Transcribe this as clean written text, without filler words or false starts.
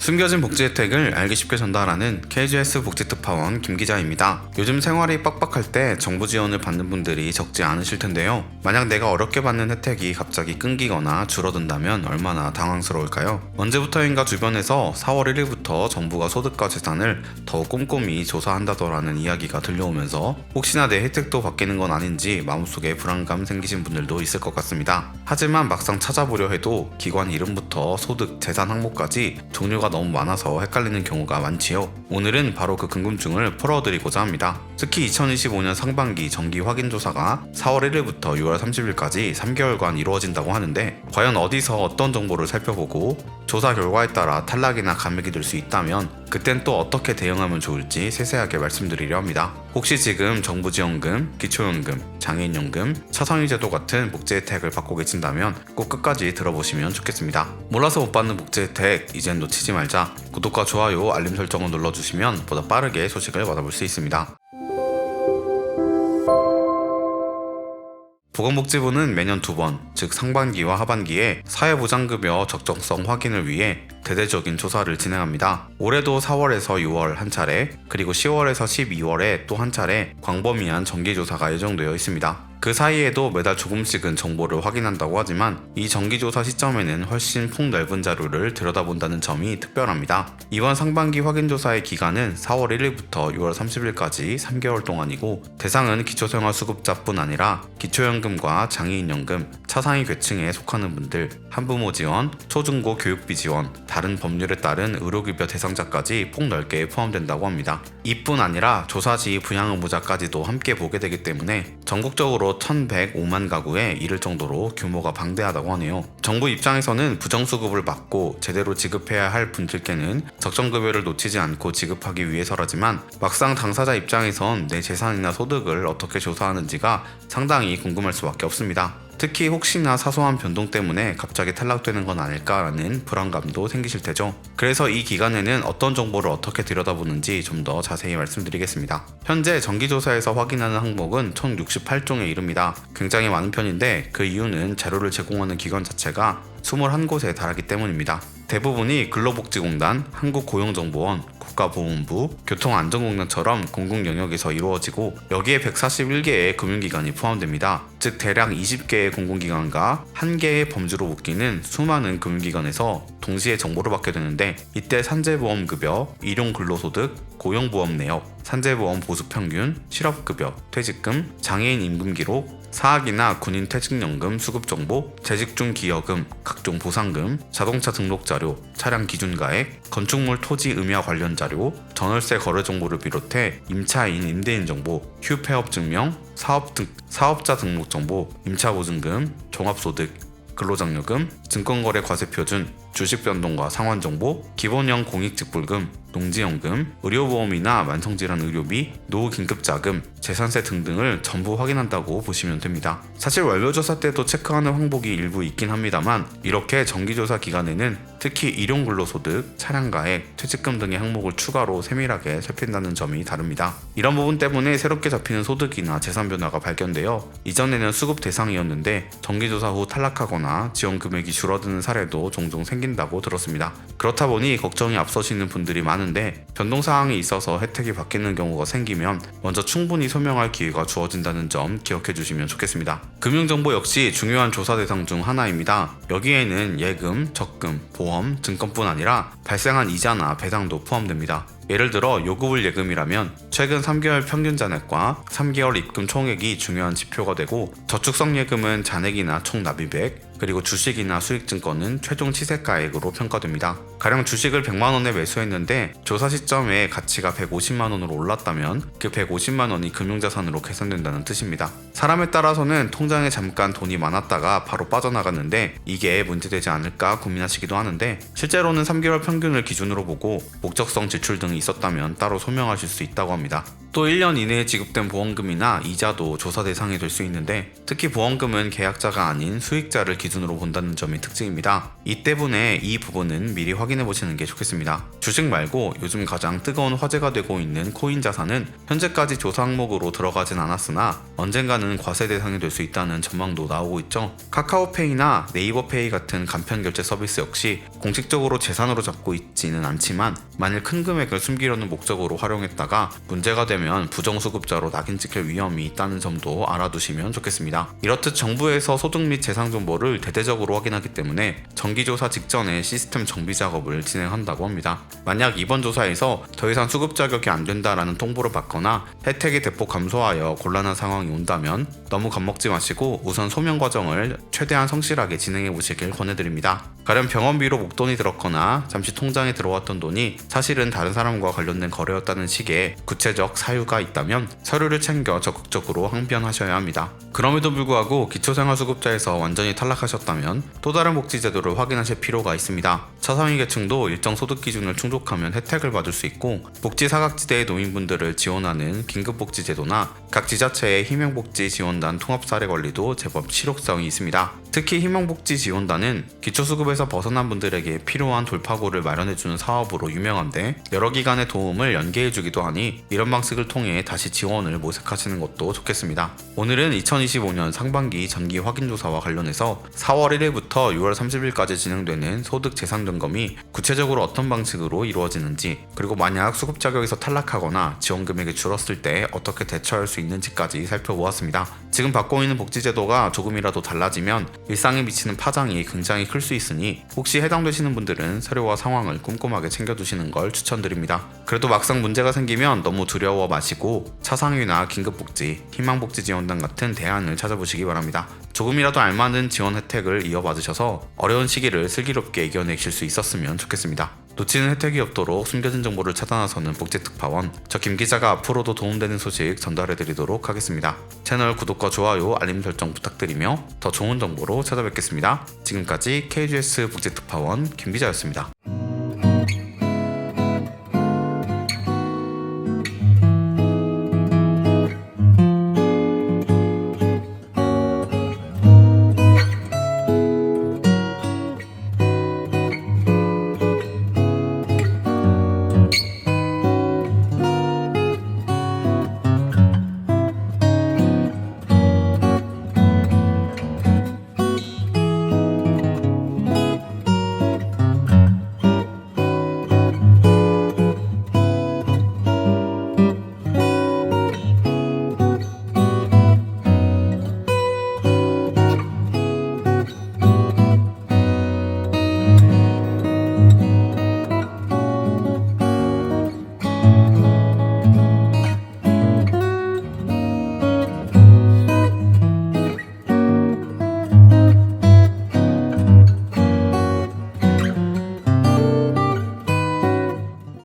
숨겨진 복지 혜택을 알기 쉽게 전달하는 KGS 복지특파원 김기자입니다. 요즘 생활이 빡빡할 때 정부 지원을 받는 분들이 적지 않으실 텐데요. 만약 내가 어렵게 받는 혜택이 갑자기 끊기거나 줄어든다면 얼마나 당황스러울까요? 언제부터인가 주변에서 4월 1일부터 정부가 소득과 재산을 더 꼼꼼히 조사한다더라는 이야기가 들려오면서 혹시나 내 혜택도 바뀌는 건 아닌지 마음속에 불안감 생기신 분들도 있을 것 같습니다. 하지만 막상 찾아보려 해도 기관 이름부터 소득, 재산 항목까지 종류가 너무 많아서 헷갈리는 경우가 많지요. 오늘은 바로 그 궁금증을 풀어드리고자 합니다. 특히 2025년 상반기 정기 확인조사가 4월 1일부터 6월 30일까지 3개월간 이루어진다고 하는데 과연 어디서 어떤 정보를 살펴보고 조사 결과에 따라 탈락이나 감액이 될 수 있다면 그땐 또 어떻게 대응하면 좋을지 세세하게 말씀드리려 합니다. 혹시 지금 정부지원금, 기초연금, 장애인연금, 차상위제도 같은 복지 혜택을 받고 계신다면 꼭 끝까지 들어보시면 좋겠습니다. 몰라서 못 받는 복지 혜택 이젠 놓치지 말자. 구독과 좋아요, 알림 설정을 눌러주시면 보다 빠르게 소식을 받아볼 수 있습니다. 보건복지부는 매년 2번, 즉 상반기와 하반기에 사회보장급여 적정성 확인을 위해 대대적인 조사를 진행합니다. 올해도 4월에서 6월 한 차례, 그리고 10월에서 12월에 또 한 차례 광범위한 정기조사가 예정되어 있습니다. 그 사이에도 매달 조금씩은 정보를 확인한다고 하지만 이 정기조사 시점에는 훨씬 폭넓은 자료를 들여다본다는 점이 특별합니다. 이번 상반기 확인조사의 기간은 4월 1일부터 6월 30일까지 3개월 동안이고 대상은 기초생활수급자뿐 아니라 기초연금과 장애인연금, 차상위 계층에 속하는 분들, 한부모 지원, 초중고 교육비 지원, 다른 법률에 따른 의료급여 대상자까지 폭넓게 포함된다고 합니다. 이뿐 아니라 조사시 부양의무자까지도 함께 보게 되기 때문에 전국적으로 1,105만 가구에 이를 정도로 규모가 방대하다고 하네요. 정부 입장에서는 부정수급을 막고 제대로 지급해야 할 분들께는 적정급여를 놓치지 않고 지급하기 위해서라지만 막상 당사자 입장에선 내 재산이나 소득을 어떻게 조사하는지가 상당히 궁금할 수밖에 없습니다. 특히 혹시나 사소한 변동 때문에 갑자기 탈락되는 건 아닐까라는 불안감도 생기실 테죠. 그래서 이 기간에는 어떤 정보를 어떻게 들여다보는지 좀 더 자세히 말씀드리겠습니다. 현재 정기조사에서 확인하는 항목은 총 68종에 이릅니다. 굉장히 많은 편인데 그 이유는 자료를 제공하는 기관 자체가 21곳에 달하기 때문입니다. 대부분이 근로복지공단, 한국고용정보원, 국가보훈부, 교통안전공단처럼 공공 영역에서 이루어지고 여기에 141개의 금융기관이 포함됩니다. 즉 대략 20개의 공공기관과 1개의 범주로 묶이는 수많은 금융기관에서 동시에 정보를 받게 되는데 이때 산재보험급여, 일용근로소득, 고용보험 내역, 산재보험 보수평균, 실업급여, 퇴직금, 장애인 임금기록, 사학이나 군인 퇴직연금 수급정보, 재직 중 기여금, 각종 보상금, 자동차 등록자료, 차량 기준가액, 건축물 토지 음야 관련 자료, 전월세 거래 정보를 비롯해 임차인, 임대인 정보, 휴폐업 증명, 사업자 등록 정보, 임차보증금, 종합소득, 근로장려금, 증권거래 과세표준, 주식 변동과 상환 정보, 기본형 공익직불금, 농지연금, 의료보험이나 만성질환 의료비, 노후 긴급자금, 재산세 등등을 전부 확인한다고 보시면 됩니다. 사실 완료조사 때도 체크하는 항목이 일부 있긴 합니다만 이렇게 정기조사 기간에는 특히 일용근로소득, 차량가액, 퇴직금 등의 항목을 추가로 세밀하게 살핀다는 점이 다릅니다. 이런 부분 때문에 새롭게 잡히는 소득이나 재산 변화가 발견되어 이전에는 수급 대상이었는데 정기조사 후 탈락하거나 지원 금액이 줄어드는 사례도 종종 생긴다고 들었습니다. 그렇다 보니 걱정이 앞서시는 분들이 많은데 변동사항이 있어서 혜택이 바뀌는 경우가 생기면 먼저 충분히 설명할 기회가 주어진다는 점 기억해 주시면 좋겠습니다. 금융정보 역시 중요한 조사 대상 중 하나입니다. 여기에는 예금, 적금, 보험, 증권뿐 아니라 발생한 이자나 배당도 포함됩니다. 예를 들어 요구불 예금이라면 최근 3개월 평균 잔액과 3개월 입금 총액이 중요한 지표가 되고 저축성 예금은 잔액이나 총 납입액, 그리고 주식이나 수익증권은 최종 시세가액으로 평가됩니다. 가령 주식을 100만원에 매수했는데 조사 시점에 가치가 150만원으로 올랐다면 그 150만원이 금융자산으로 계산된다는 뜻입니다. 사람에 따라서는 통장에 잠깐 돈이 많았다가 바로 빠져나갔는데 이게 문제되지 않을까 고민하시기도 하는데 실제로는 3개월 평균을 기준으로 보고 목적성 지출 등이 있었다면 따로 소명하실 수 있다고 합니다. 또 1년 이내에 지급된 보험금이나 이자도 조사 대상이 될 수 있는데 특히 보험금은 계약자가 아닌 수익자를 기준으로 본다는 점이 특징입니다. 이 때문에 이 부분은 미리 확인해 보시는 게 좋겠습니다. 주식 말고 요즘 가장 뜨거운 화제가 되고 있는 코인 자산은 현재까지 조사 항목으로 들어가진 않았으나 언젠가는 과세 대상이 될 수 있다는 전망도 나오고 있죠. 카카오페이나 네이버페이 같은 간편 결제 서비스 역시 공식적으로 재산으로 잡고 있지는 않지만 만일 큰 금액을 숨기려는 목적으로 활용했다가 문제가 되면 부정수급자로 낙인 찍힐 위험이 있다는 점도 알아두시면 좋겠습니다. 이렇듯 정부에서 소득 및 재산 정보를 대대적으로 확인하기 때문에 정기조사 직전에 시스템 정비 작업을 진행한다고 합니다. 만약 이번 조사에서 더 이상 수급 자격이 안 된다라는 통보를 받거나 혜택이 대폭 감소하여 곤란한 상황이 온다면 너무 겁먹지 마시고 우선 소명 과정을 최대한 성실하게 진행해 보시길 권해드립니다. 가령 병원비로 목돈이 들었거나 잠시 통장에 들어왔던 돈이 사실은 다른 사람과 관련된 거래였다는 식의 구체적 사유가 있다면 서류를 챙겨 적극적으로 항변하셔야 합니다. 그럼에도 불구하고 기초생활수급자에서 완전히 탈락하셨다면 또 다른 복지제도를 확인하실 필요가 있습니다. 차상위 계층도 일정 소득 기준을 충족하면 혜택을 받을 수 있고 복지 사각지대의 노인분들을 지원하는 긴급복지제도나 각 지자체의 희명복지 지원단 통합사례 관리도 제법 실효성이 있습니다. 특히 희망복지지원단은 기초수급에서 벗어난 분들에게 필요한 돌파구를 마련해주는 사업으로 유명한데 여러 기관의 도움을 연계해주기도 하니 이런 방식을 통해 다시 지원을 모색하시는 것도 좋겠습니다. 오늘은 2025년 상반기 정기 확인조사와 관련해서 4월 1일부터 6월 30일까지 진행되는 소득 재산 점검이 구체적으로 어떤 방식으로 이루어지는지 그리고 만약 수급 자격에서 탈락하거나 지원 금액이 줄었을 때 어떻게 대처할 수 있는지까지 살펴보았습니다. 지금 받고 있는 복지제도가 조금이라도 달라지면 일상에 미치는 파장이 굉장히 클 수 있으니 혹시 해당되시는 분들은 서류와 상황을 꼼꼼하게 챙겨두시는 걸 추천드립니다. 그래도 막상 문제가 생기면 너무 두려워 마시고 차상위나 긴급복지, 희망복지지원단 같은 대안을 찾아보시기 바랍니다. 조금이라도 알맞은 지원 혜택을 이어받으셔서 어려운 시기를 슬기롭게 이겨내실 수 있었으면 좋겠습니다. 놓치는 혜택이 없도록 숨겨진 정보를 차단하서는 복지특파원, 저 김기자가 앞으로도 도움되는 소식 전달해드리도록 하겠습니다. 채널 구독과 좋아요, 알림 설정 부탁드리며 더 좋은 정보로 찾아뵙겠습니다. 지금까지 KGS 복지특파원 김기자였습니다.